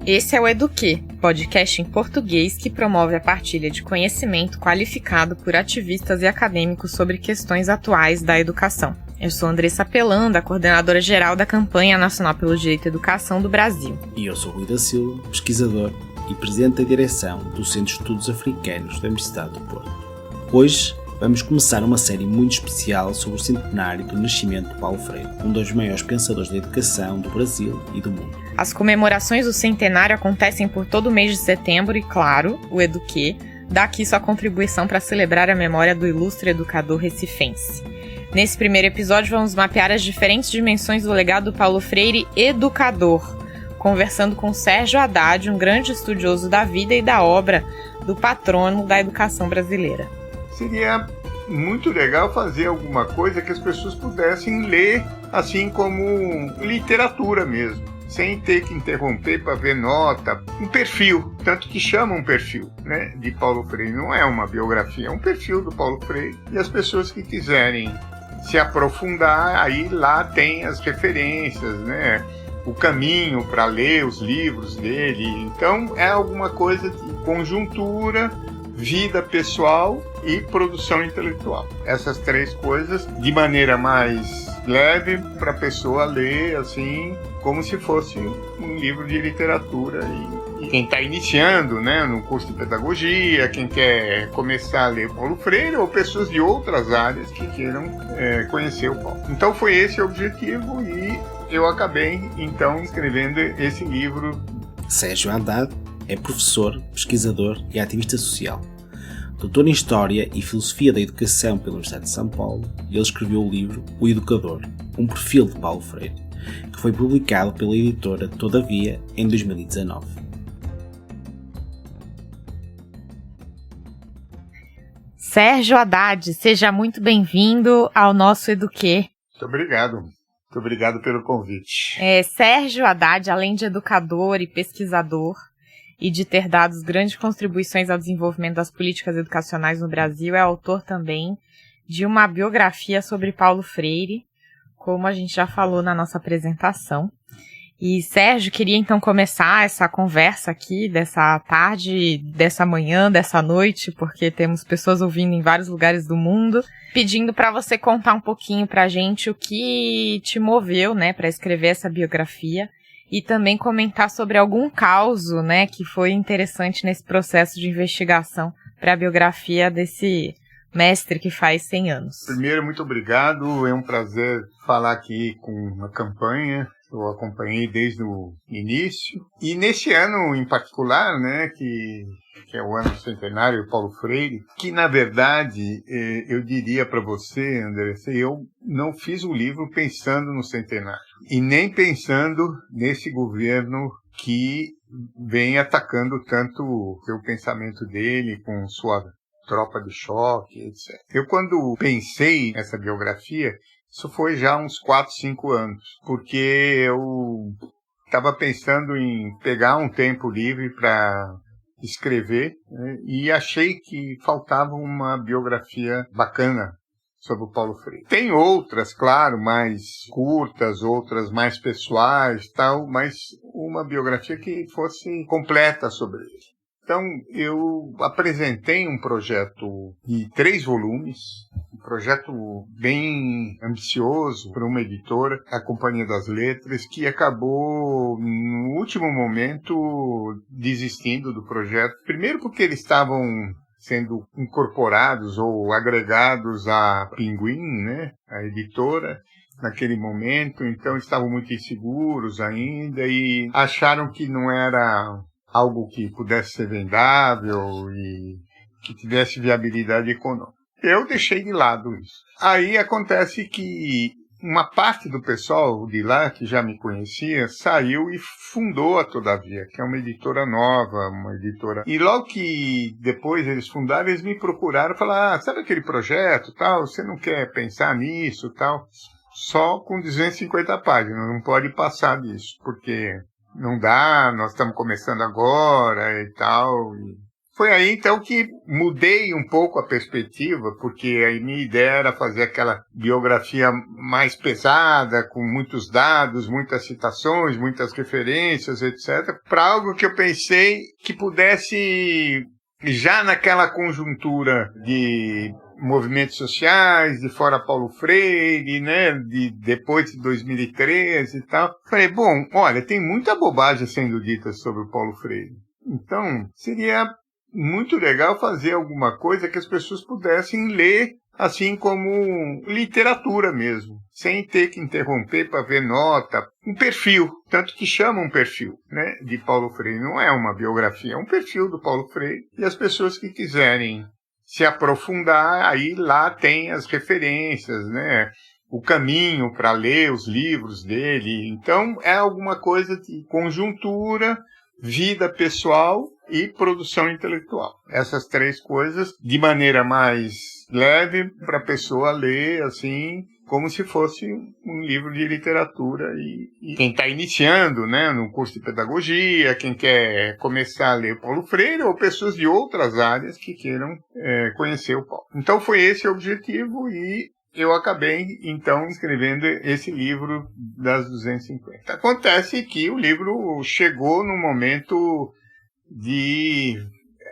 Esse é o Eduquê, podcast em português que promove a partilha de conhecimento qualificado por ativistas e acadêmicos sobre questões atuais da educação. Eu sou Andressa Pelanda, coordenadora geral da Campanha Nacional pelo Direito à Educação do Brasil. E eu sou Rui da Silva, pesquisador e presidente da direção do Centro de Estudos Africanos da Universidade do Porto. Hoje vamos começar uma série muito especial sobre o centenário do nascimento de Paulo Freire, um dos maiores pensadores da educação do Brasil e do mundo. As comemorações do centenário acontecem por todo o mês de setembro e, claro, o Eduquê dá aqui sua contribuição para celebrar a memória do ilustre educador recifense. Nesse primeiro episódio, vamos mapear as diferentes dimensões do legado do Paulo Freire educador, conversando com Sérgio Haddad, um grande estudioso da vida e da obra do patrono da educação brasileira. Seria muito legal fazer alguma coisa que as pessoas pudessem ler, assim como literatura mesmo, sem ter que interromper para ver nota, um perfil, tanto que chama um perfil, né, de Paulo Freire. Não é uma biografia, é um perfil do Paulo Freire. E as pessoas que quiserem se aprofundar, aí lá tem as referências, né, o caminho para ler os livros dele. Então é alguma coisa de conjuntura, vida pessoal e produção intelectual. Essas três coisas de maneira mais leve para a pessoa ler assim, como se fosse um livro de literatura. E quem está iniciando, né, no curso de pedagogia, quem quer começar a ler Paulo Freire, ou pessoas de outras áreas que queiram conhecer o Paulo. Então foi esse o objetivo e eu acabei então escrevendo esse livro. Sérgio Haddad é professor, pesquisador e ativista social. Doutor em História e Filosofia da Educação pela Universidade de São Paulo, ele escreveu o livro O Educador, um perfil de Paulo Freire, que foi publicado pela editora Todavia em 2019. Sérgio Haddad, seja muito bem-vindo ao nosso Eduquê. Muito obrigado. Muito obrigado pelo convite. Sérgio Haddad, além de educador e pesquisador, e de ter dado grandes contribuições ao desenvolvimento das políticas educacionais no Brasil, é autor também de uma biografia sobre Paulo Freire, como a gente já falou na nossa apresentação. E, Sérgio, queria então começar essa conversa aqui, dessa tarde, dessa manhã, dessa noite, porque temos pessoas ouvindo em vários lugares do mundo, pedindo para você contar um pouquinho para a gente o que te moveu, né, para escrever essa biografia. E também comentar sobre algum caso, né, que foi interessante nesse processo de investigação para a biografia desse mestre que faz 100 anos. Primeiro, muito obrigado. É um prazer falar aqui com a campanha. Eu acompanhei desde o início. E nesse ano em particular, né, que é o ano centenário do Paulo Freire, que na verdade, eu diria para você, Andressa, eu não fiz o livro pensando no centenário. E nem pensando nesse governo que vem atacando tanto o pensamento dele com sua tropa de choque, etc. Eu, quando pensei nessa biografia, isso foi já uns 4, 5 anos, porque eu estava pensando em pegar um tempo livre para escrever, né, e achei que faltava uma biografia bacana sobre o Paulo Freire. Tem outras, claro, mais curtas, outras mais pessoais, tal, mas uma biografia que fosse completa sobre ele. Então, eu apresentei um projeto de 3 volumes, um projeto bem ambicioso para uma editora, a Companhia das Letras, que acabou, no último momento, desistindo do projeto. Primeiro porque eles estavam sendo incorporados ou agregados à Pinguim, né, a editora, naquele momento, então estavam muito inseguros ainda e acharam que não era algo que pudesse ser vendável e que tivesse viabilidade econômica. Eu deixei de lado isso. Aí acontece que uma parte do pessoal de lá, que já me conhecia, saiu e fundou a Todavia, que é uma editora nova, uma editora... E logo que depois eles fundaram, eles me procuraram e falaram, sabe aquele projeto, tal, você não quer pensar nisso, tal? Só com 250 páginas, não pode passar disso, porque não dá, nós estamos começando agora e tal. Foi aí, então, que mudei um pouco a perspectiva, porque a minha ideia era fazer aquela biografia mais pesada, com muitos dados, muitas citações, muitas referências, etc., para algo que eu pensei que pudesse, já naquela conjuntura de movimentos sociais, de fora Paulo Freire, né, depois de 2013 e tal, falei, bom, olha, tem muita bobagem sendo dita sobre o Paulo Freire. Então, seria muito legal fazer alguma coisa que as pessoas pudessem ler, assim como literatura mesmo, sem ter que interromper para ver nota, um perfil, tanto que chama um perfil, né, de Paulo Freire. Não é uma biografia, é um perfil do Paulo Freire, e as pessoas que quiserem se aprofundar, aí lá tem as referências, né, o caminho para ler os livros dele. Então, é alguma coisa de conjuntura, vida pessoal e produção intelectual. Essas três coisas, de maneira mais leve, para a pessoa ler, assim, como se fosse um livro de literatura. E quem está iniciando, né, no curso de pedagogia, quem quer começar a ler Paulo Freire, ou pessoas de outras áreas que queiram conhecer o Paulo. Então foi esse o objetivo, e eu acabei, então, escrevendo esse livro das 250. Acontece que o livro chegou num momento de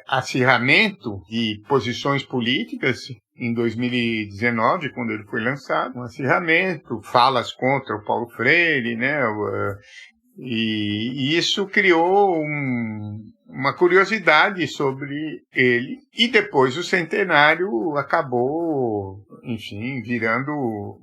acirramento de posições políticas em 2019, quando ele foi lançado. Um acirramento, falas contra o Paulo Freire, né? E isso criou uma curiosidade sobre ele. E depois o centenário acabou, enfim, virando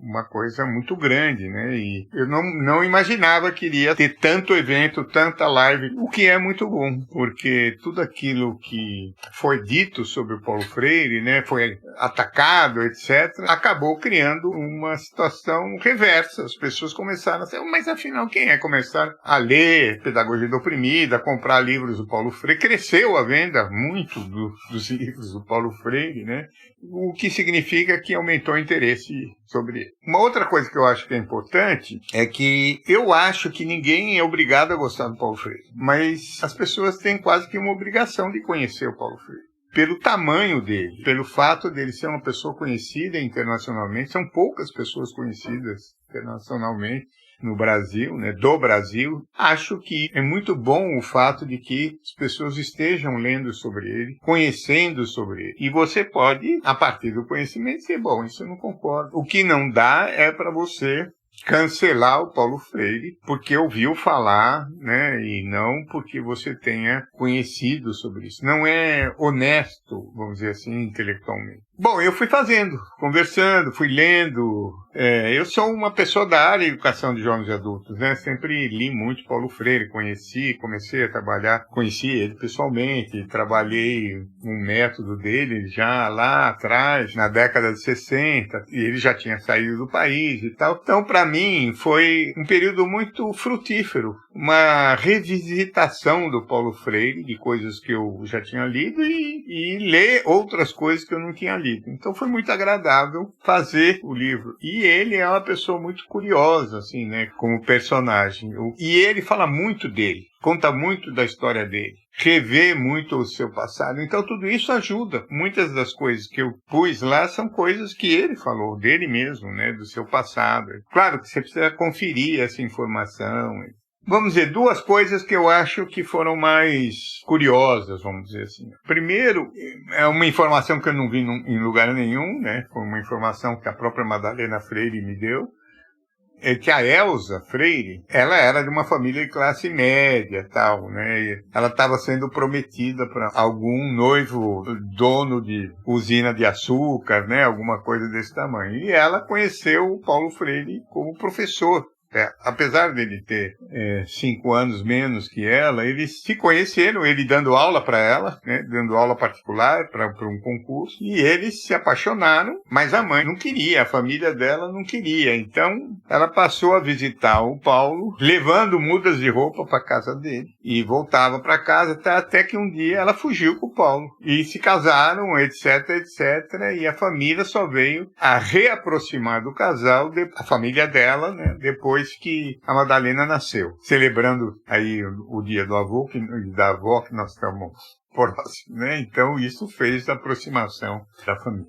uma coisa muito grande, né? E eu não imaginava que iria ter tanto evento, tanta live, o que é muito bom, porque tudo aquilo que foi dito sobre o Paulo Freire, né, foi atacado, etc., acabou criando uma situação reversa. As pessoas começaram a dizer, mas afinal, quem é? Começaram a ler Pedagogia do Oprimido, a comprar livros do Paulo Freire. Cresceu a venda muito dos livros do Paulo Freire, né? O que significa que aumentou o interesse sobre ele. Uma outra coisa que eu acho que é importante é que eu acho que ninguém é obrigado a gostar do Paulo Freire, mas as pessoas têm quase que uma obrigação de conhecer o Paulo Freire. Pelo tamanho dele, pelo fato dele ser uma pessoa conhecida internacionalmente, são poucas pessoas conhecidas internacionalmente no Brasil, né, do Brasil. Acho que é muito bom o fato de que as pessoas estejam lendo sobre ele, conhecendo sobre ele. E você pode, a partir do conhecimento, dizer, bom, isso eu não concordo. O que não dá é para você cancelar o Paulo Freire porque ouviu falar, né, e não porque você tenha conhecido sobre isso. Não é honesto, vamos dizer assim, intelectualmente. Bom, eu fui fazendo, conversando, fui lendo. Eu sou uma pessoa da área de educação de jovens e adultos, né? Sempre li muito Paulo Freire, comecei a trabalhar, conheci ele pessoalmente, trabalhei um método dele já lá atrás, na década de 60, e ele já tinha saído do país e tal. Então, para mim, foi um período muito frutífero, uma revisitação do Paulo Freire, de coisas que eu já tinha lido e ler outras coisas que eu não tinha lido. Então foi muito agradável fazer o livro. E ele é uma pessoa muito curiosa, assim, né, como personagem. E ele fala muito dele, conta muito da história dele, revê muito o seu passado. Então tudo isso ajuda. Muitas das coisas que eu pus lá são coisas que ele falou, dele mesmo, né, do seu passado. Claro que você precisa conferir essa informação. Vamos dizer, duas coisas que eu acho que foram mais curiosas, vamos dizer assim. Primeiro, é uma informação que eu não vi em lugar nenhum, né? Foi uma informação que a própria Madalena Freire me deu. É que a Elza Freire, ela era de uma família de classe média, tal, né? E ela estava sendo prometida para algum noivo dono de usina de açúcar, né? Alguma coisa desse tamanho. E ela conheceu o Paulo Freire como professor. Apesar dele ter 5 anos menos que ela, eles se conheceram, ele dando aula para ela, né, dando aula particular para um concurso, e eles se apaixonaram, mas a mãe não queria, a família dela não queria. Então, ela passou a visitar o Paulo, levando mudas de roupa para casa dele. e voltava para casa, até que um dia ela fugiu com o Paulo. E se casaram, etc, etc. E a família só veio a reaproximar do casal, a família dela, né, depois que a Madalena nasceu. Celebrando aí o dia do avô, da avó, que nós estamos próximos, né? Então isso fez a aproximação da família.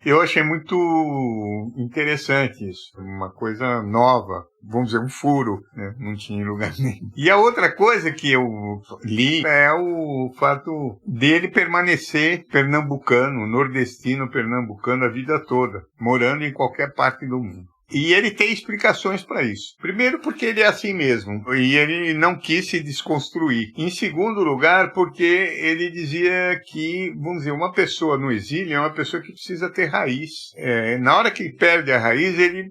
Eu achei muito interessante isso, uma coisa nova, vamos dizer, um furo, né? Não tinha lugar nenhum. E a outra coisa que eu li é o fato dele permanecer pernambucano, nordestino pernambucano a vida toda, morando em qualquer parte do mundo. E ele tem explicações para isso. Primeiro, porque ele é assim mesmo, e ele não quis se desconstruir. Em segundo lugar, porque ele dizia que, vamos dizer, uma pessoa no exílio é uma pessoa que precisa ter raiz. Na hora que ele perde a raiz, ele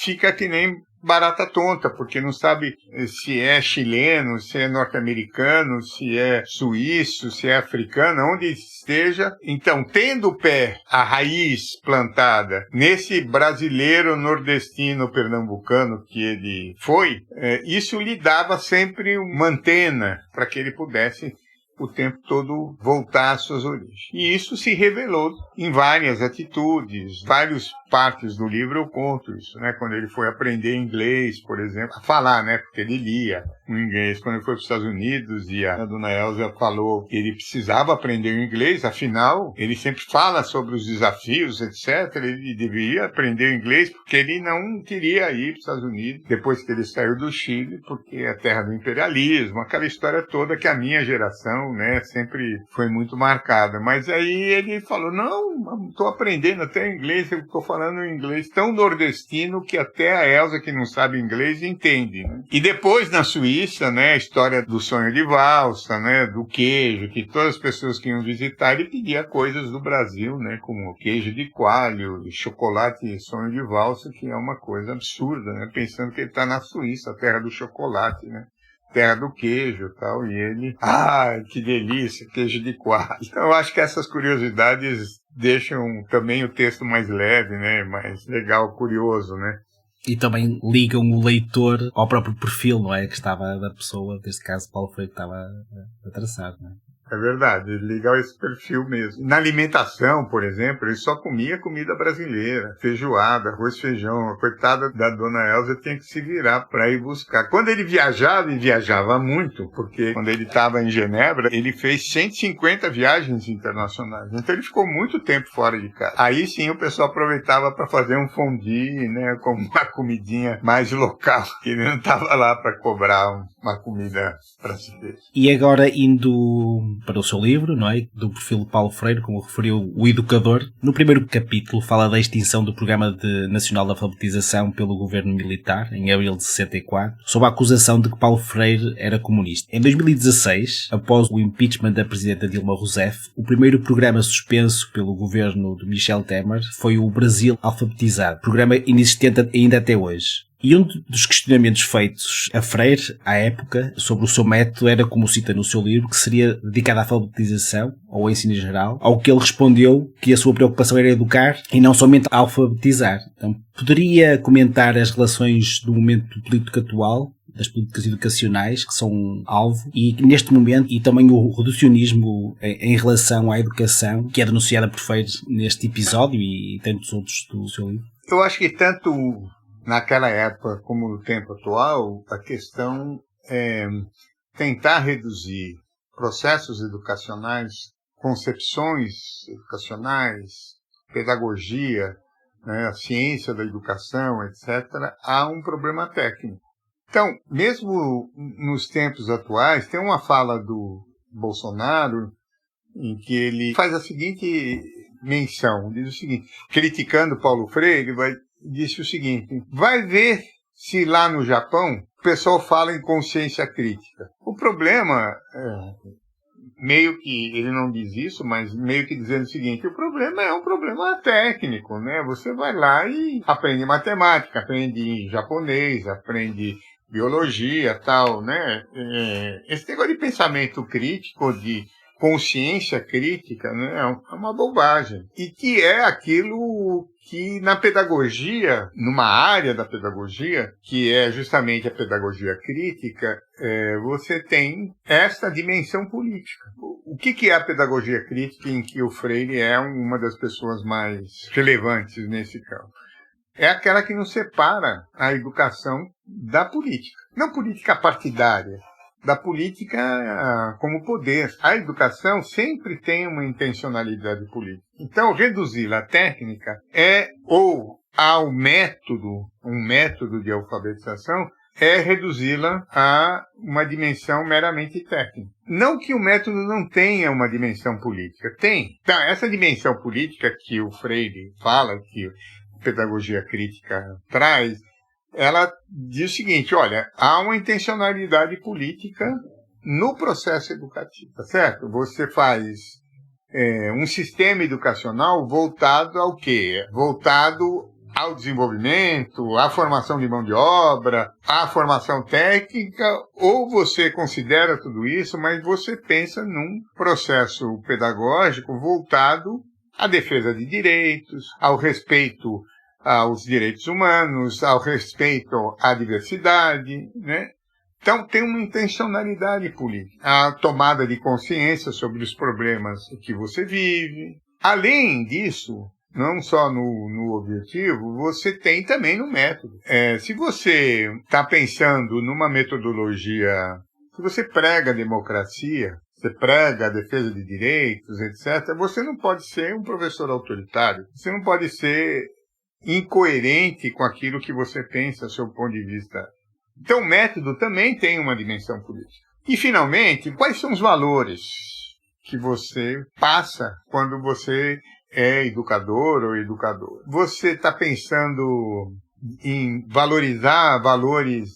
fica que nem barata tonta, porque não sabe se é chileno, se é norte-americano, se é suíço, se é africano, onde esteja. Então, tendo o pé, a raiz plantada nesse brasileiro nordestino pernambucano que ele foi, isso lhe dava sempre uma antena para que ele pudesse o tempo todo voltar às suas origens. E isso se revelou em várias atitudes, várias partes do livro eu conto isso, né? Quando ele foi aprender inglês, por exemplo, a falar, né? Porque ele lia o inglês. Quando ele foi para os Estados Unidos e a dona Elza falou que ele precisava aprender o inglês, afinal, ele sempre fala sobre os desafios, etc. Ele deveria aprender o inglês porque ele não queria ir para os Estados Unidos depois que ele saiu do Chile, porque é a terra do imperialismo, aquela história toda que a minha geração, né, sempre foi muito marcada. Mas aí ele falou, não, estou aprendendo até inglês, eu estou falando inglês tão nordestino que até a Elza, que não sabe inglês, entende, né? E depois, na Suíça, né, a história do sonho de valsa, né, do queijo, que todas as pessoas que iam visitar, ele pedia coisas do Brasil, né, como queijo de coalho, chocolate e sonho de valsa, que é uma coisa absurda, né, pensando que ele está na Suíça, a terra do chocolate, né, terra do queijo e tal, e ele, que delícia, queijo de coalho. Então eu acho que essas curiosidades deixam também o texto mais leve, né, mais legal, curioso, né. E também ligam o leitor ao próprio perfil, não é? Que estava da pessoa, neste caso Paulo Freire, que estava a traçar, não é? É verdade, ele liga esse perfil mesmo. Na alimentação, por exemplo, ele só comia comida brasileira, feijoada, arroz, feijão. A coitada da dona Elza tinha que se virar para ir buscar. Quando ele viajava, e viajava muito, porque quando ele estava em Genebra, ele fez 150 viagens internacionais. Então ele ficou muito tempo fora de casa. Aí sim o pessoal aproveitava para fazer um fondue, né, como uma comidinha mais local, que ele não estava lá para cobrar uma comida brasileira. E agora indo para o seu livro, não é? Do perfil de Paulo Freire, como referiu, o Educador. No primeiro capítulo fala da extinção do Programa Nacional de Alfabetização pelo governo militar, em abril de 64, sob a acusação de que Paulo Freire era comunista. Em 2016, após o impeachment da presidenta Dilma Rousseff, o primeiro programa suspenso pelo governo de Michel Temer foi o Brasil Alfabetizado, programa inexistente ainda até hoje. E um dos questionamentos feitos a Freire, à época, sobre o seu método era, como cita no seu livro, que seria dedicado à alfabetização, ou ao ensino em geral, ao que ele respondeu que a sua preocupação era educar e não somente alfabetizar. Então, poderia comentar as relações do momento político atual, das políticas educacionais, que são alvo, e neste momento, e também o reducionismo em relação à educação, que é denunciada por Freire neste episódio e tantos outros do seu livro? Eu acho que tanto naquela época como no tempo atual, a questão é tentar reduzir processos educacionais, concepções educacionais, pedagogia, né, a ciência da educação, etc., a um problema técnico. Então, mesmo nos tempos atuais, tem uma fala do Bolsonaro em que ele faz a seguinte menção, diz o seguinte, criticando Paulo Freire, disse o seguinte, vai ver se lá no Japão o pessoal fala em consciência crítica. O problema, meio que, ele não diz isso, mas meio que dizendo o seguinte, o problema é um problema técnico, né? Você vai lá e aprende matemática, aprende japonês, aprende biologia, tal, né? Esse negócio de pensamento crítico, de consciência crítica, né, é uma bobagem. E que é aquilo que na pedagogia, numa área da pedagogia, que é justamente a pedagogia crítica, você tem esta dimensão política. O que é a pedagogia crítica em que o Freire é uma das pessoas mais relevantes nesse campo? É aquela que nos separa a educação da política. Não política partidária, da política como poder. A educação sempre tem uma intencionalidade política. Então, reduzi-la à técnica ou ao método, um método de alfabetização, é reduzi-la a uma dimensão meramente técnica. Não que o método não tenha uma dimensão política. Tem. Então, essa dimensão política que o Freire fala, que a pedagogia crítica traz, ela diz o seguinte, olha, há uma intencionalidade política no processo educativo, tá certo? Você faz um sistema educacional voltado ao quê? Voltado ao desenvolvimento, à formação de mão de obra, à formação técnica, ou você considera tudo isso, mas você pensa num processo pedagógico voltado à defesa de direitos, ao respeito aos direitos humanos, ao respeito à diversidade, né? Então, tem uma intencionalidade política. A tomada de consciência sobre os problemas que você vive. Além disso, não só no objetivo, você tem também no método. Se você está pensando numa metodologia, se você prega a democracia, você prega a defesa de direitos, etc., você não pode ser um professor autoritário. Você não pode ser incoerente com aquilo que você pensa do seu ponto de vista. Então, o método também tem uma dimensão política. E, finalmente, quais são os valores que você passa quando você é educador ou educador? Você está pensando em valorizar valores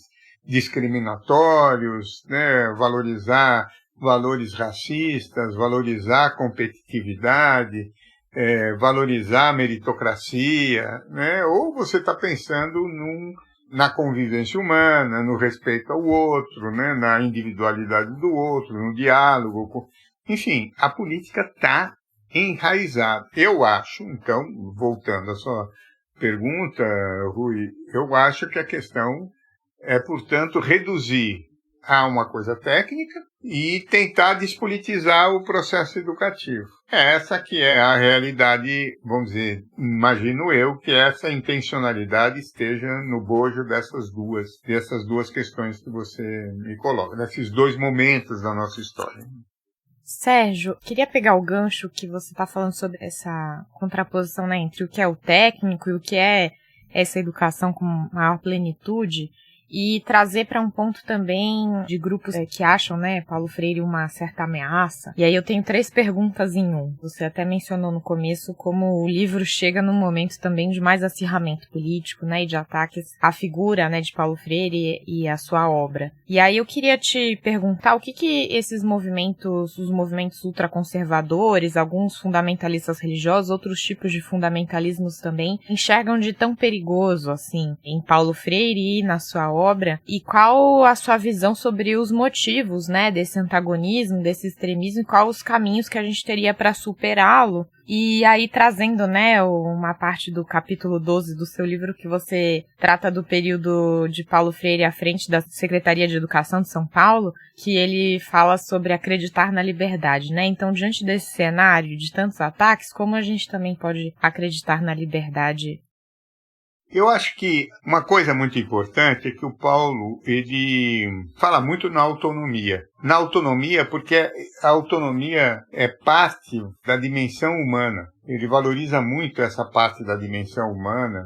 discriminatórios, né? Valorizar valores racistas, valorizar a competitividade, valorizar a meritocracia, né? Ou você está pensando na convivência humana, no respeito ao outro, né? Na individualidade do outro, no diálogo. Enfim, a política está enraizada. Eu acho, então, voltando à sua pergunta, Rui, eu acho que a questão é, portanto, reduzir a uma coisa técnica e tentar despolitizar o processo educativo. Essa que é a realidade, vamos dizer, imagino eu, que essa intencionalidade esteja no bojo dessas duas questões que você me coloca, desses dois momentos da nossa história. Sérgio, queria pegar o gancho que você está falando sobre essa contraposição, né, entre o que é o técnico e o que é essa educação com maior plenitude, e trazer para um ponto também de grupos que acham, né, Paulo Freire uma certa ameaça. E aí eu tenho 3 perguntas em um. Você até mencionou no começo como o livro chega num momento também de mais acirramento político, né, e de ataques à figura, né, de Paulo Freire e à sua obra. E aí eu queria te perguntar o que esses movimentos, os movimentos ultraconservadores, alguns fundamentalistas religiosos, outros tipos de fundamentalismos também, enxergam de tão perigoso, assim, em Paulo Freire e na sua obra, e qual a sua visão sobre os motivos, né, desse antagonismo, desse extremismo, e quais os caminhos que a gente teria para superá-lo. E aí trazendo, né, uma parte do capítulo 12 do seu livro que você trata do período de Paulo Freire à frente da Secretaria de Educação de São Paulo, que ele fala sobre acreditar na liberdade, né? Então, diante desse cenário de tantos ataques, como a gente também pode acreditar na liberdade? Eu acho que uma coisa muito importante é que o Paulo, ele fala muito na autonomia. Na autonomia, porque a autonomia é parte da dimensão humana. Ele valoriza muito essa parte da dimensão humana,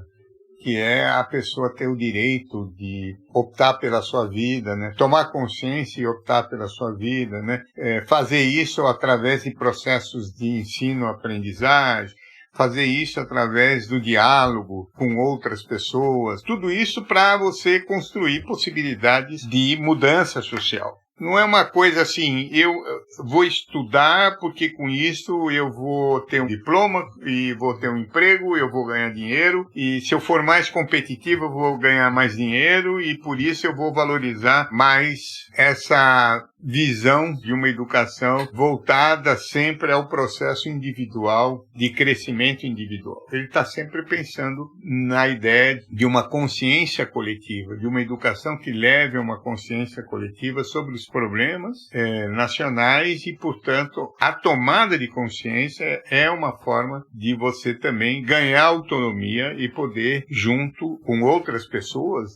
que é a pessoa ter o direito de optar pela sua vida, né? Tomar consciência e optar pela sua vida, né? Fazer isso através de processos de ensino-aprendizagem, fazer isso através do diálogo com outras pessoas, tudo isso para você construir possibilidades de mudança social. Não é uma coisa assim, vou estudar porque com isso eu vou ter um diploma e vou ter um emprego, eu vou ganhar dinheiro, e se eu for mais competitivo eu vou ganhar mais dinheiro, e por isso eu vou valorizar mais essa visão de uma educação voltada sempre ao processo individual, de crescimento individual. Ele está sempre pensando na ideia de uma consciência coletiva, de uma educação que leve a uma consciência coletiva sobre os problemas nacionais, e, portanto, a tomada de consciência é uma forma de você também ganhar autonomia e poder, junto com outras pessoas,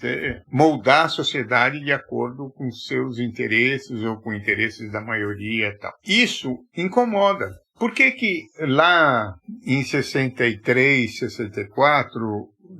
moldar a sociedade de acordo com seus interesses ou com interesses da maioria e tal. Isso incomoda. Por que lá em 63, 64,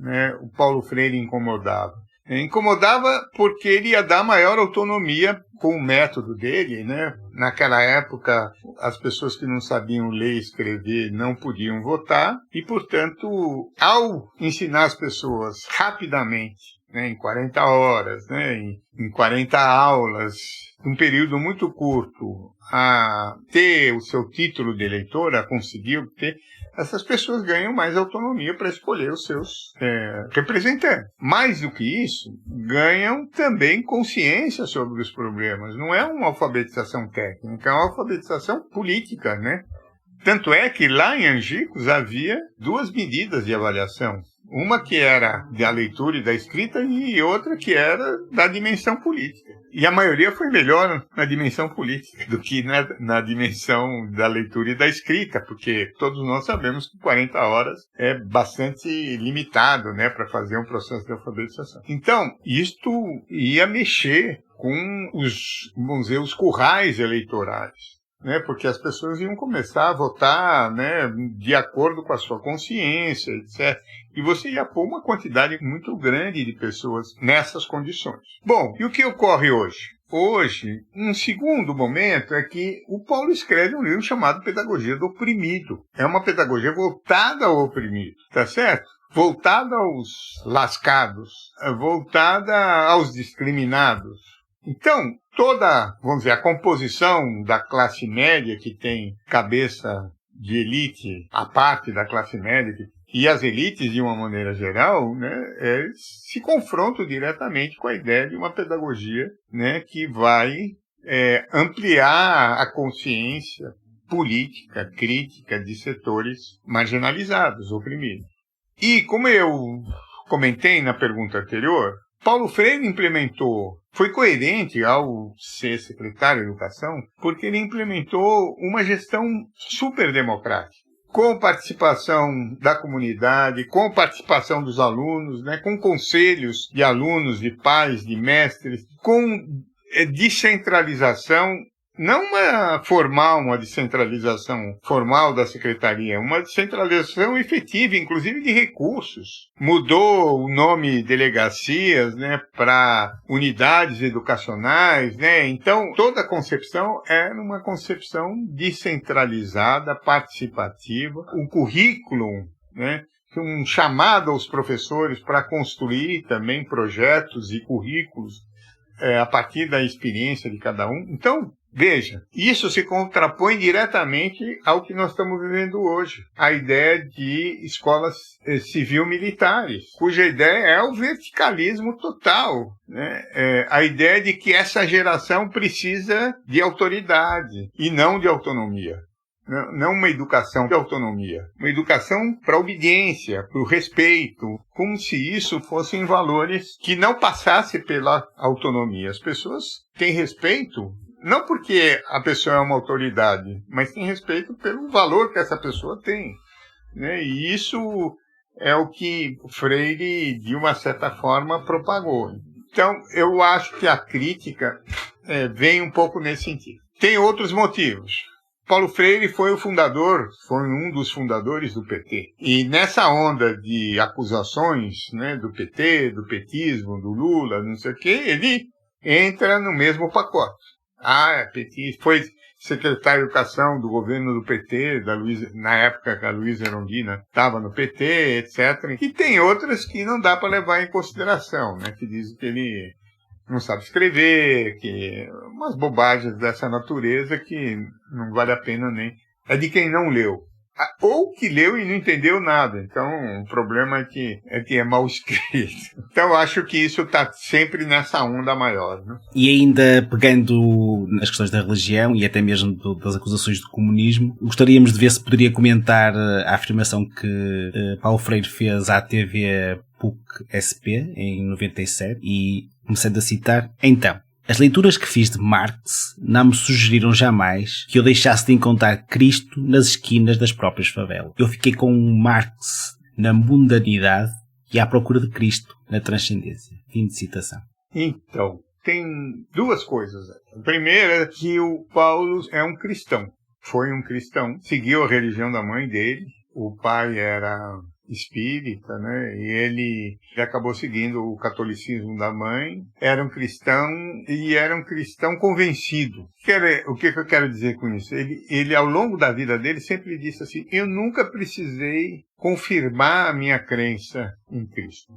né, o Paulo Freire incomodava? Incomodava porque ele ia dar maior autonomia com o método dele, né? Naquela época, as pessoas que não sabiam ler e escrever não podiam votar e, portanto, ao ensinar as pessoas rapidamente, né, em 40 horas, né, em 40 aulas, um período muito curto, a ter o seu título de eleitor, a conseguir obter, essas pessoas ganham mais autonomia para escolher os seus representantes. Mais do que isso, ganham também consciência sobre os problemas. Não é uma alfabetização técnica, é uma alfabetização política, né? Tanto é que lá em Angicos havia duas medidas de avaliação. Uma que era da leitura e da escrita e outra que era da dimensão política. E a maioria foi melhor na dimensão política do que na dimensão da leitura e da escrita, porque todos nós sabemos que 40 horas é bastante limitado, né, para fazer um processo de alfabetização. Então, isto ia mexer com vamos dizer, os currais eleitorais. Né, porque as pessoas iam começar a votar, né, de acordo com a sua consciência, etc. E você ia pôr uma quantidade muito grande de pessoas nessas condições. Bom, e o que ocorre hoje? Hoje, um segundo momento é que o Paulo escreve um livro chamado Pedagogia do Oprimido. É uma pedagogia voltada ao oprimido, tá certo? Voltada aos lascados, voltada aos discriminados. Então, toda, vamos dizer, a composição da classe média, que tem cabeça de elite, a parte da classe média, e as elites, de uma maneira geral, né, se confrontam diretamente com a ideia de uma pedagogia, né, que vai ampliar a consciência política, crítica de setores marginalizados, oprimidos. E, como eu comentei na pergunta anterior, Paulo Freire foi coerente ao ser secretário de Educação, porque ele implementou uma gestão super democrática, com participação da comunidade, com participação dos alunos, né, com conselhos de alunos, de pais, de mestres, com descentralização, não uma descentralização formal da secretaria, uma descentralização efetiva, inclusive de recursos. Mudou o nome delegacias, né, para unidades educacionais, né? Então, toda a concepção era uma concepção descentralizada, participativa. O currículo, né, um chamado aos professores para construir também projetos e currículos a partir da experiência de cada um. Então, veja, isso se contrapõe diretamente ao que nós estamos vivendo hoje. A ideia de escolas civil-militares, cuja ideia é o verticalismo total, né? A ideia de que essa geração precisa de autoridade e não de autonomia. Não uma educação de autonomia, uma educação para obediência, para o respeito, como se isso fossem valores que não passassem pela autonomia. As pessoas têm respeito, não porque a pessoa é uma autoridade, mas têm respeito pelo valor que essa pessoa tem, né? E isso é o que Freire, de uma certa forma, propagou. Então, eu acho que a crítica vem um pouco nesse sentido. Tem outros motivos. Paulo Freire foi um dos fundadores do PT. E nessa onda de acusações, né, do PT, do petismo, do Lula, não sei o quê, ele entra no mesmo pacote. Petista, foi secretário de Educação do governo do PT, na época que a Luísa Erundina estava no PT, etc. E tem outras que não dá para levar em consideração, né, que dizem que ele não sabe escrever, umas bobagens dessa natureza que não vale a pena nem. É de quem não leu. Ou que leu e não entendeu nada. Então, o problema é que é mal escrito. Então, eu acho que isso está sempre nessa onda maior, né? E ainda pegando nas questões da religião e até mesmo das acusações do comunismo, gostaríamos de ver se poderia comentar a afirmação que Paulo Freire fez à TV PUC-SP em 97 e, começando a citar, então: as leituras que fiz de Marx não me sugeriram jamais que eu deixasse de encontrar Cristo nas esquinas das próprias favelas. Eu fiquei com Marx na mundanidade e à procura de Cristo na transcendência. Fim de citação. Então, tem duas coisas. A primeira é que o Paulo é um cristão. Foi um cristão, seguiu a religião da mãe dele. O pai era espírita, né? E ele acabou seguindo o catolicismo da mãe. Era um cristão e era um cristão convencido. O que eu quero dizer com isso? Ele ao longo da vida dele sempre disse assim: eu nunca precisei confirmar a minha crença em Cristo.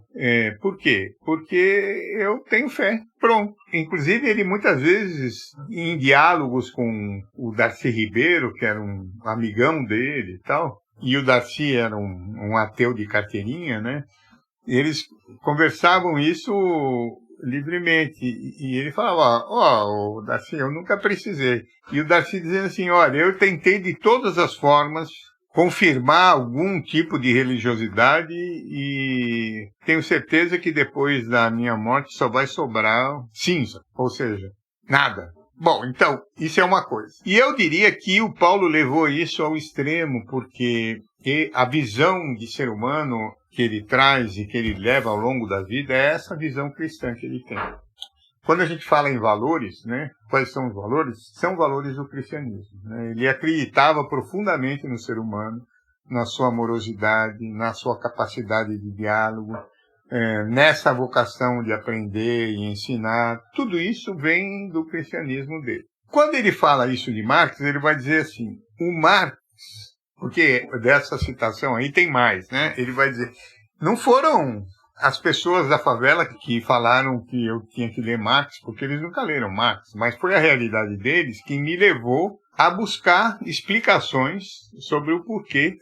Por quê? Porque eu tenho fé. Pronto. Inclusive, ele muitas vezes, em diálogos com o Darcy Ribeiro, que era um amigão dele e tal, e o Darcy era um ateu de carteirinha, né? Eles conversavam isso livremente. E ele falava: ó, Darcy, eu nunca precisei. E o Darcy dizendo assim: olha, eu tentei de todas as formas confirmar algum tipo de religiosidade e tenho certeza que depois da minha morte só vai sobrar cinza, ou seja, nada. Bom, então, isso é uma coisa. E eu diria que o Paulo levou isso ao extremo, porque a visão de ser humano que ele traz e que ele leva ao longo da vida é essa visão cristã que ele tem. Quando a gente fala em valores, né, quais são os valores? São valores do cristianismo, né? Ele acreditava profundamente no ser humano, na sua amorosidade, na sua capacidade de diálogo, nessa vocação de aprender e ensinar. Tudo isso vem do cristianismo dele. Quando ele fala isso de Marx, ele vai dizer assim: o Marx, porque dessa citação aí tem mais, né? Ele vai dizer, não foram as pessoas da favela que falaram que eu tinha que ler Marx, porque eles nunca leram Marx, mas foi a realidade deles que me levou a buscar explicações sobre o porquê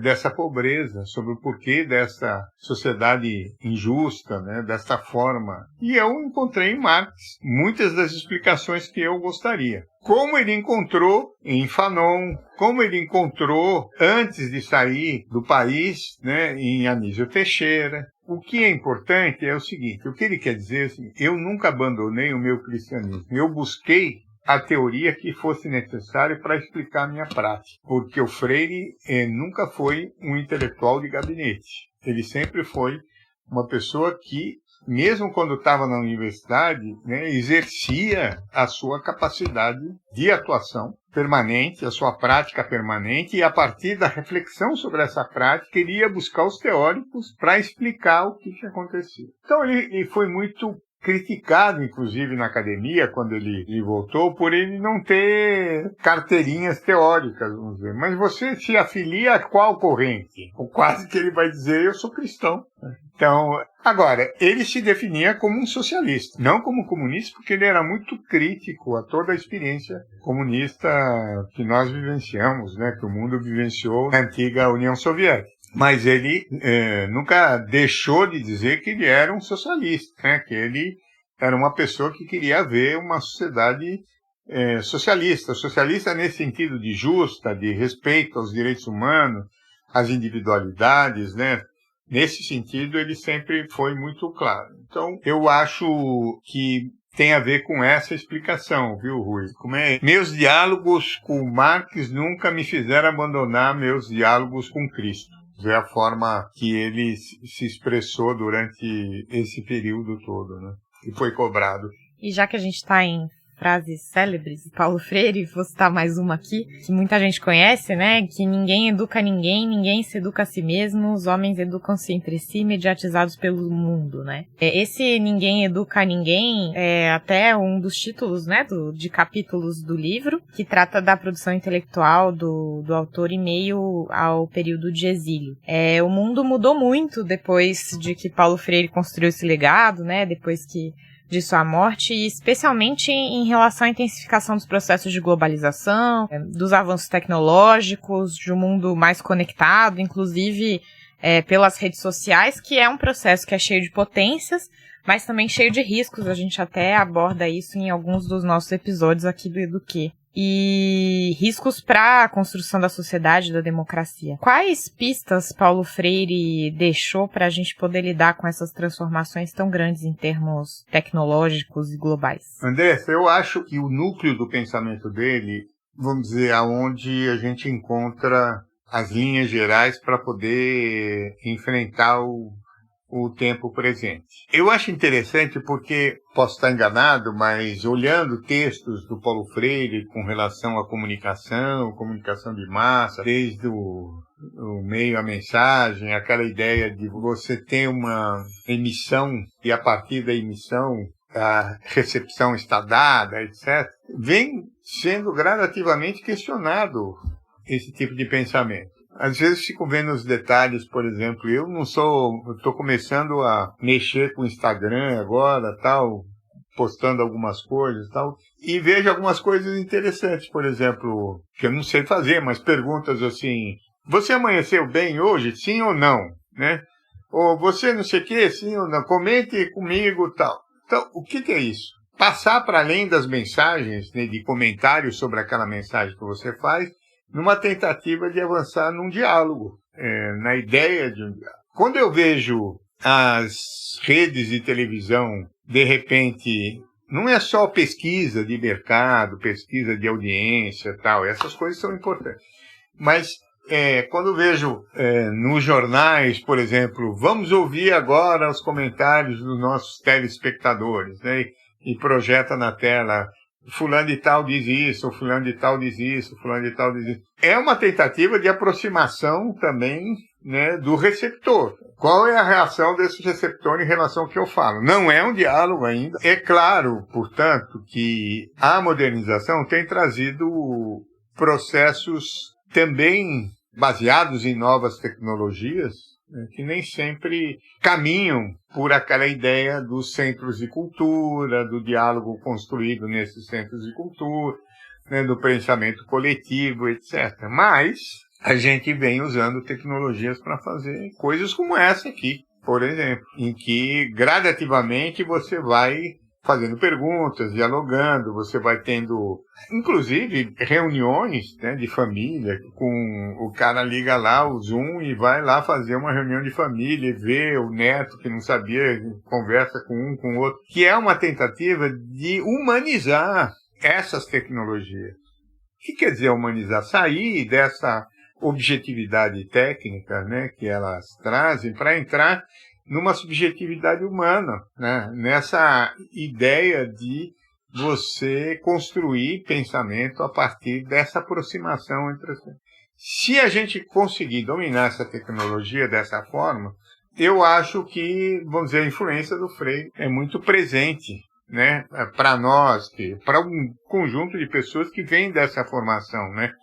dessa pobreza, sobre o porquê dessa sociedade injusta, né, dessa forma. E eu encontrei em Marx muitas das explicações que eu gostaria. Como ele encontrou em Fanon, como ele encontrou antes de sair do país, né, em Anísio Teixeira. O que é importante é o seguinte: o que ele quer dizer é assim: eu nunca abandonei o meu cristianismo, eu busquei a teoria que fosse necessária para explicar a minha prática, porque o Freire nunca foi um intelectual de gabinete, ele sempre foi uma pessoa que, mesmo quando estava na universidade, né, exercia a sua capacidade de atuação permanente, a sua prática permanente, e a partir da reflexão sobre essa prática, ele ia buscar os teóricos para explicar o que acontecia. Então ele foi muito criticado, inclusive, na academia, quando ele voltou, por ele não ter carteirinhas teóricas, vamos dizer. Mas você se afilia a qual corrente? Ou quase que ele vai dizer: eu sou cristão. Então, agora, ele se definia como um socialista, não como comunista, porque ele era muito crítico a toda a experiência comunista que nós vivenciamos, né, que o mundo vivenciou na antiga União Soviética. Mas ele nunca deixou de dizer que ele era um socialista, né, que ele era uma pessoa que queria ver uma sociedade socialista. Socialista nesse sentido de justa, de respeito aos direitos humanos, às individualidades, né? Nesse sentido, ele sempre foi muito claro. Então, eu acho que tem a ver com essa explicação, viu, Rui? Meus diálogos com Marx nunca me fizeram abandonar meus diálogos com Cristo. É a forma que ele se expressou durante esse período todo, né? E foi cobrado. E já que a gente está em frases célebres de Paulo Freire, vou citar mais uma aqui, que muita gente conhece, né? Que ninguém educa ninguém, ninguém se educa a si mesmo, os homens educam-se entre si, mediatizados pelo mundo, né? Esse ninguém educa ninguém é até um dos títulos, né, de capítulos do livro, que trata da produção intelectual do autor em meio ao período de exílio. O mundo mudou muito depois de que Paulo Freire construiu esse legado, né? Depois que de sua morte, e especialmente em relação à intensificação dos processos de globalização, dos avanços tecnológicos, de um mundo mais conectado, inclusive pelas redes sociais, que é um processo que é cheio de potências, mas também cheio de riscos. A gente até aborda isso em alguns dos nossos episódios aqui do Eduquê. E riscos para a construção da sociedade e da democracia. Quais pistas Paulo Freire deixou para a gente poder lidar com essas transformações tão grandes em termos tecnológicos e globais? André, eu acho que o núcleo do pensamento dele, vamos dizer, aonde a gente encontra as linhas gerais para poder enfrentar o tempo presente. Eu acho interessante porque, posso estar enganado, mas olhando textos do Paulo Freire com relação à comunicação de massa, desde o meio à mensagem, aquela ideia de você ter uma emissão e a partir da emissão a recepção está dada, etc., vem sendo gradativamente questionado esse tipo de pensamento. Às vezes fico vendo os detalhes, por exemplo, eu estou começando a mexer com o Instagram agora, tal, postando algumas coisas, tal, e vejo algumas coisas interessantes, por exemplo, que eu não sei fazer, mas perguntas assim, você amanheceu bem hoje, sim ou não, né? Ou você não sei o que, sim ou não, comente comigo, tal. Então, o que é isso? Passar para além das mensagens, né, de comentários sobre aquela mensagem que você faz, numa tentativa de avançar num diálogo, na ideia de um diálogo. Quando eu vejo as redes de televisão, de repente, não é só pesquisa de mercado, pesquisa de audiência, tal, essas coisas são importantes. Mas quando eu vejo nos jornais, por exemplo, vamos ouvir agora os comentários dos nossos telespectadores, né, e projeta na tela, fulano de tal diz isso, fulano de tal diz isso, fulano de tal diz isso. É uma tentativa de aproximação também, né, do receptor. Qual é a reação desse receptor em relação ao que eu falo? Não é um diálogo ainda. É claro, portanto, que a modernização tem trazido processos também baseados em novas tecnologias, que nem sempre caminham por aquela ideia dos centros de cultura, do diálogo construído nesses centros de cultura, né, do pensamento coletivo, etc. Mas a gente vem usando tecnologias para fazer coisas como essa aqui, por exemplo, em que gradativamente você vai fazendo perguntas, dialogando, você vai tendo, inclusive, reuniões, né, de família, com o cara liga lá o Zoom e vai lá fazer uma reunião de família e vê o neto que não sabia, conversa com um, com o outro, que é uma tentativa de humanizar essas tecnologias. O que quer dizer humanizar? Sair dessa objetividade técnica, né, que elas trazem para entrar numa subjetividade humana, né? Nessa ideia de você construir pensamento a partir dessa aproximação entre as coisas. Se a gente conseguir dominar essa tecnologia dessa forma, eu acho que, vamos dizer, a influência do Freire é muito presente, né? Para nós, para um conjunto de pessoas que vêm dessa formação, né?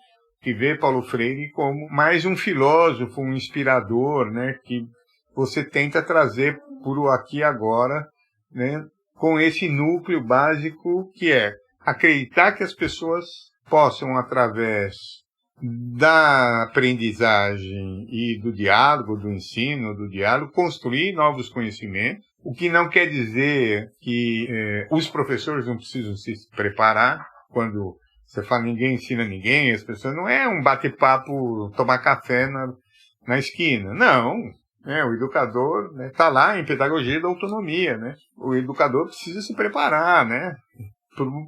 Que vê Paulo Freire como mais um filósofo, um inspirador, né? Que você tenta trazer por o aqui e agora, né, com esse núcleo básico que é acreditar que as pessoas possam, através da aprendizagem e do diálogo, do ensino, do diálogo, construir novos conhecimentos, o que não quer dizer que os professores não precisam se preparar. Quando você fala ninguém ensina ninguém, as pessoas não é um bate-papo, tomar café na esquina, não. O educador está lá em pedagogia da autonomia, né? O educador precisa se preparar, né,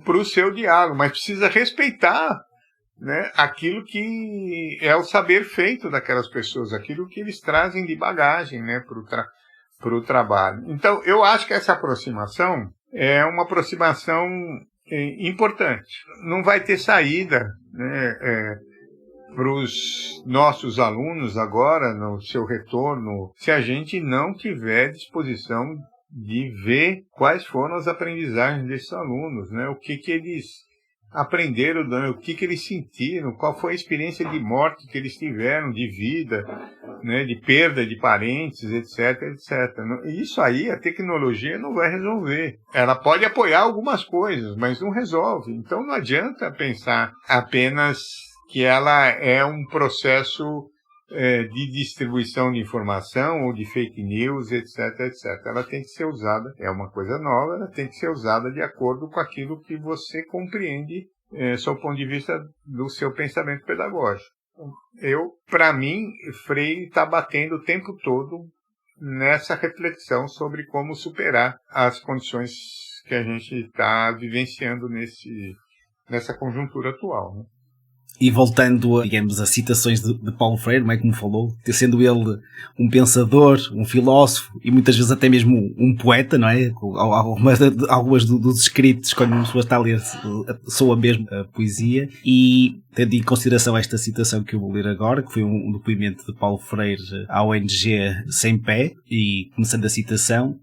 para o seu diálogo, mas precisa respeitar, né, aquilo que é o saber feito daquelas pessoas, aquilo que eles trazem de bagagem, né, para o trabalho. Então, eu acho que essa aproximação é uma aproximação importante. Não vai ter saída, né, para os nossos alunos agora, no seu retorno, se a gente não tiver disposição de ver quais foram as aprendizagens desses alunos, né? O que eles aprenderam o que eles sentiram, qual foi a experiência de morte que eles tiveram, de vida, né, de perda de parentes, etc, etc. Isso aí a tecnologia não vai resolver. Ela pode apoiar algumas coisas, mas não resolve. Então não adianta pensar apenas que ela é um processo de distribuição de informação ou de fake news, etc, etc. Ela tem que ser usada, é uma coisa nova, ela tem que ser usada de acordo com aquilo que você compreende sob o ponto de vista do seu pensamento pedagógico. Para mim, Freire está batendo o tempo todo nessa reflexão sobre como superar as condições que a gente está vivenciando nessa conjuntura atual, né? E voltando, digamos, a citações de Paulo Freire, não é, como falou, sendo ele um pensador, um filósofo e muitas vezes até mesmo um poeta, não é? Algumas dos escritos, quando uma pessoa está a ler, soa mesmo a poesia. E tendo em consideração esta citação que eu vou ler agora, que foi um depoimento de Paulo Freire à ONG Sem Pé, e começando a citação: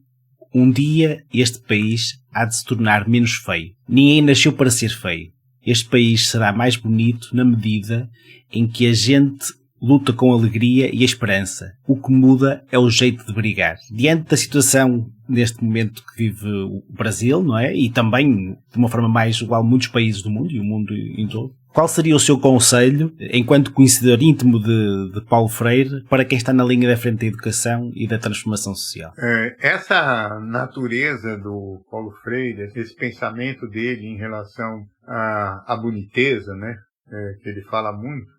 um dia este país há de se tornar menos feio. Ninguém nasceu para ser feio. Este país será mais bonito na medida em que a gente luta com alegria e esperança. O que muda é o jeito de brigar. Diante da situação, neste momento, que vive o Brasil, não é? E também, de uma forma mais igual, muitos países do mundo e o mundo em todo, qual seria o seu conselho, enquanto conhecedor íntimo de Paulo Freire, para quem está na linha da frente da educação e da transformação social? Essa natureza do Paulo Freire, esse pensamento dele em relação à boniteza, né, que ele fala muito,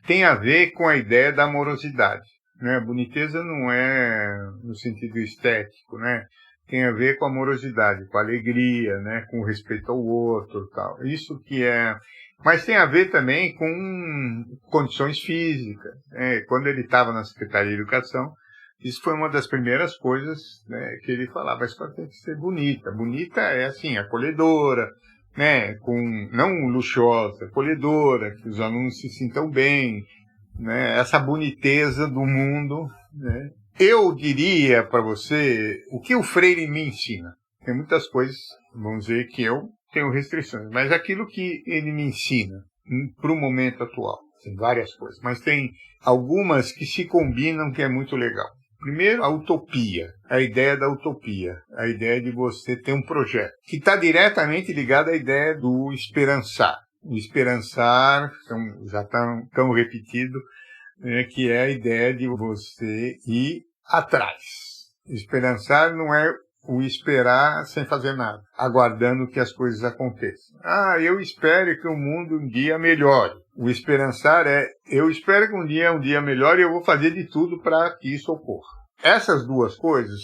tem a ver com a ideia da amorosidade, né? A boniteza não é no sentido estético, né? Tem a ver com a amorosidade, com a alegria, né? Com o respeito ao outro, tal. Isso que é... Mas tem a ver também com condições físicas, né? Quando ele estava na Secretaria de Educação, isso foi uma das primeiras coisas, né, que ele falava: a escola tem que ser bonita. Bonita é assim, acolhedora, né, não luxuosa, acolhedora, que os alunos se sintam bem, né, essa boniteza do mundo, né. Eu diria para você o que o Freire me ensina. Tem muitas coisas, vamos dizer, que eu tenho restrições, mas aquilo que ele me ensina para o momento atual, tem várias coisas, mas tem algumas que se combinam, que é muito legal. Primeiro, a utopia, a ideia da utopia, a ideia de você ter um projeto, que está diretamente ligada à ideia do esperançar. O esperançar, já está tão repetido, né, que é a ideia de você ir atrás. Esperançar não é o esperar sem fazer nada, aguardando que as coisas aconteçam. Eu espero que o mundo um dia melhore. O esperançar é: eu espero que um dia melhore e eu vou fazer de tudo para que isso ocorra. Essas duas coisas,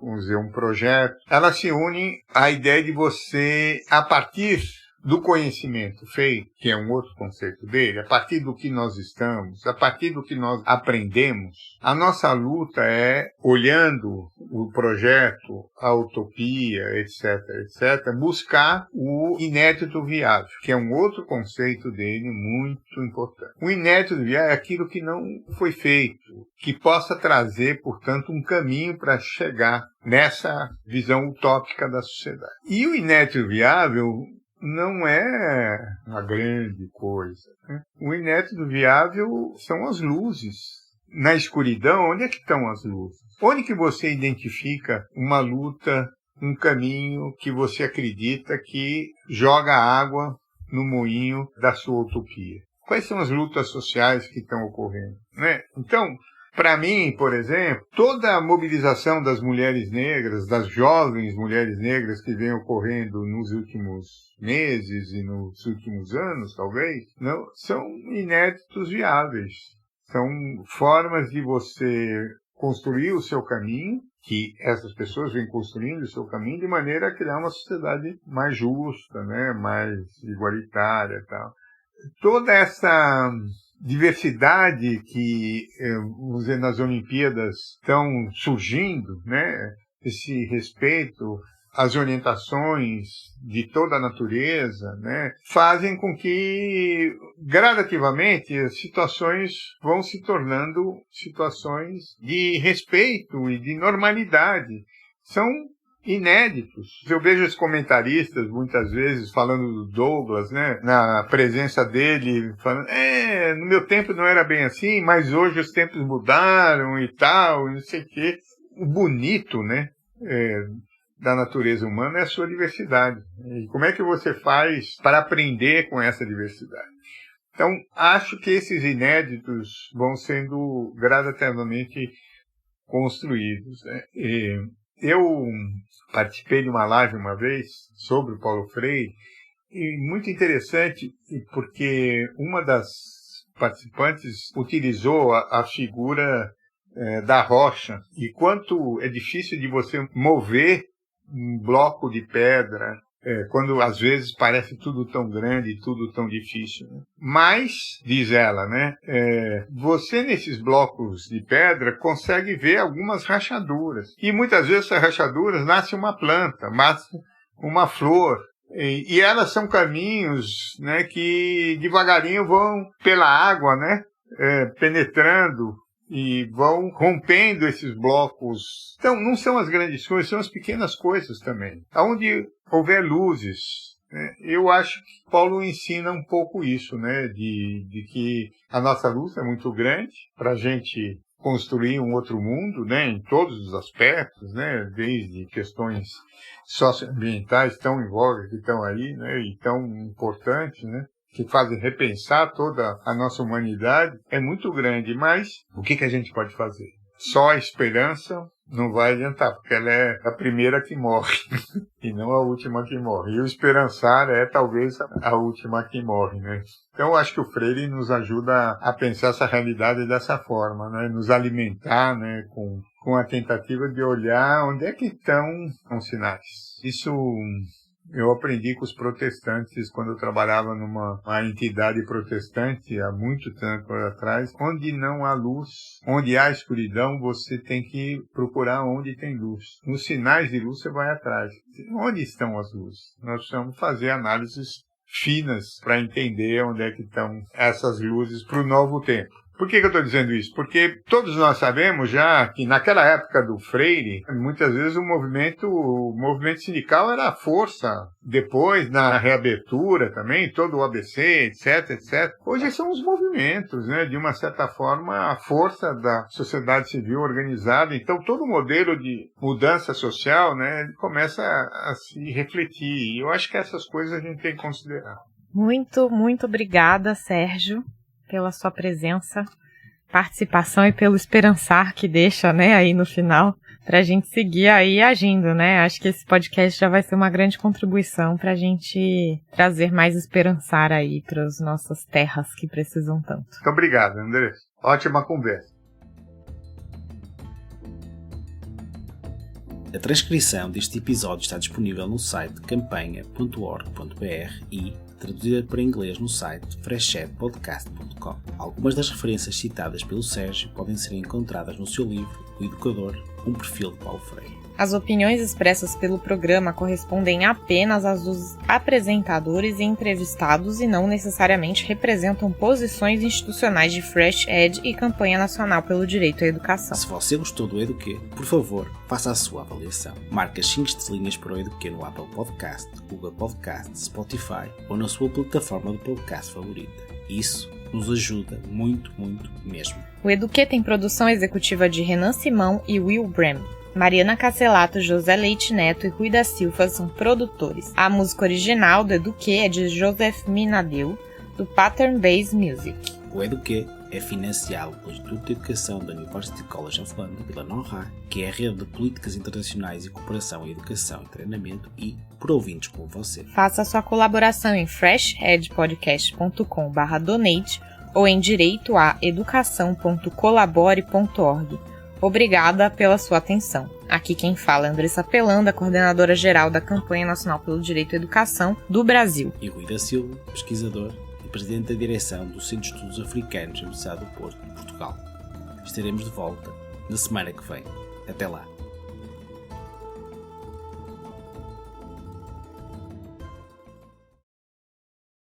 vamos dizer, um projeto, elas se unem à ideia de você, a partir do conhecimento feito, que é um outro conceito dele, a partir do que nós estamos, a partir do que nós aprendemos, a nossa luta é, olhando o projeto, a utopia, etc., etc., buscar o inédito viável, que é um outro conceito dele muito importante. O inédito viável é aquilo que não foi feito, que possa trazer, portanto, um caminho para chegar nessa visão utópica da sociedade. E o inédito viável não é uma grande coisa, né? O inédito viável são as luzes. Na escuridão, onde é que estão as luzes? Onde que você identifica uma luta, um caminho que você acredita que joga água no moinho da sua utopia? Quais são as lutas sociais que estão ocorrendo, né? Então, para mim, por exemplo, toda a mobilização das mulheres negras, das jovens mulheres negras que vem ocorrendo nos últimos meses e nos últimos anos, talvez, não, são inéditos viáveis. São formas de você construir o seu caminho, que essas pessoas vêm construindo o seu caminho de maneira a criar uma sociedade mais justa, né, mais igualitária e tal. Toda essa diversidade que, vamos dizer, nas Olimpíadas estão surgindo, né? Esse respeito às orientações de toda a natureza, né? Fazem com que, gradativamente, as situações vão se tornando situações de respeito e de normalidade. São inéditos. Eu vejo os comentaristas, muitas vezes, falando do Douglas, né, na presença dele, falando, no meu tempo não era bem assim, mas hoje os tempos mudaram e tal, não sei o quê. O bonito, né, da natureza humana é a sua diversidade. E como é que você faz para aprender com essa diversidade? Então, acho que esses inéditos vão sendo gradativamente construídos, né? Eu participei de uma live uma vez sobre o Paulo Freire, e muito interessante, porque uma das participantes utilizou a figura da rocha, e quanto é difícil de você mover um bloco de pedra, quando às vezes parece tudo tão grande e tudo tão difícil, né? Mas, diz ela, né, você nesses blocos de pedra consegue ver algumas rachaduras. E muitas vezes essas rachaduras nasce uma planta, nasce uma flor. E elas são caminhos, né, que devagarinho vão pela água, né, penetrando e vão rompendo esses blocos. Então, não são as grandes coisas, são as pequenas coisas também. Onde houver luzes, né, eu acho que Paulo ensina um pouco isso, né, de que a nossa luz é muito grande para a gente construir um outro mundo, né, em todos os aspectos, né, desde questões socioambientais tão em voga que estão aí, né, e tão importantes, né, que fazem repensar toda a nossa humanidade, é muito grande. Mas o que a gente pode fazer? Só a esperança não vai adiantar, porque ela é a primeira que morre e não a última que morre. E o esperançar é talvez a última que morre, né? Então eu acho que o Freire nos ajuda a pensar essa realidade dessa forma, né? Nos alimentar, né, com a tentativa de olhar onde é que estão os sinais. Isso eu aprendi com os protestantes quando eu trabalhava numa entidade protestante há muito tempo atrás. Onde não há luz, onde há escuridão, você tem que procurar onde tem luz. Nos sinais de luz você vai atrás. Onde estão as luzes? Nós precisamos fazer análises finas para entender onde é que estão essas luzes para o novo tempo. Por que eu estou dizendo isso? Porque todos nós sabemos já que naquela época do Freire, muitas vezes o movimento sindical era a força. Depois, na reabertura também, todo o ABC, etc, etc. Hoje são os movimentos, né? De uma certa forma, a força da sociedade civil organizada. Então, todo o modelo de mudança social, né, ele começa a se refletir. E eu acho que essas coisas a gente tem que considerar. Muito, muito obrigada, Sérgio, pela sua presença, participação e pelo esperançar que deixa, né, aí no final, pra gente seguir aí agindo, né? Acho que esse podcast já vai ser uma grande contribuição pra gente trazer mais esperançar aí pras nossas terras que precisam tanto. Muito obrigado, André. Ótima conversa. A transcrição deste episódio está disponível no site campanha.org.br e traduzida para inglês no site freshedpodcast.com. Algumas das referências citadas pelo Sérgio podem ser encontradas no seu livro O Educador, um perfil de Paulo Freire. As opiniões expressas pelo programa correspondem apenas às dos apresentadores e entrevistados e não necessariamente representam posições institucionais de Fresh Ed e Campanha Nacional pelo Direito à Educação. Se você gostou do Eduquê, por favor, faça a sua avaliação. Marque as 5 estrelinhas para o Eduquê no Apple Podcast, Google Podcast, Spotify ou na sua plataforma de podcast favorita. Isso nos ajuda muito, muito mesmo. O Eduquê tem produção executiva de Renan Simão e Will Brem. Mariana Cacelato, José Leite Neto e Rui da Silva são produtores. A música original do Eduquê é de Joseph Minadeu, do Pattern Based Music. O Eduquê é financiado pelo Instituto de Educação da University College of London, pela NORA, que é a rede de políticas internacionais e cooperação em educação e treinamento, e por ouvintes como você. Faça a sua colaboração em freshedpodcast.com/donate ou em direitoaeducação.colabore.org. Obrigada pela sua atenção. Aqui quem fala é Andressa Pelanda, coordenadora geral da Campanha Nacional pelo Direito à Educação do Brasil. E Rui da Silva, pesquisador e presidente da direção do Centro de Estudos Africanos, Universidade do Porto, Portugal. Estaremos de volta na semana que vem. Até lá.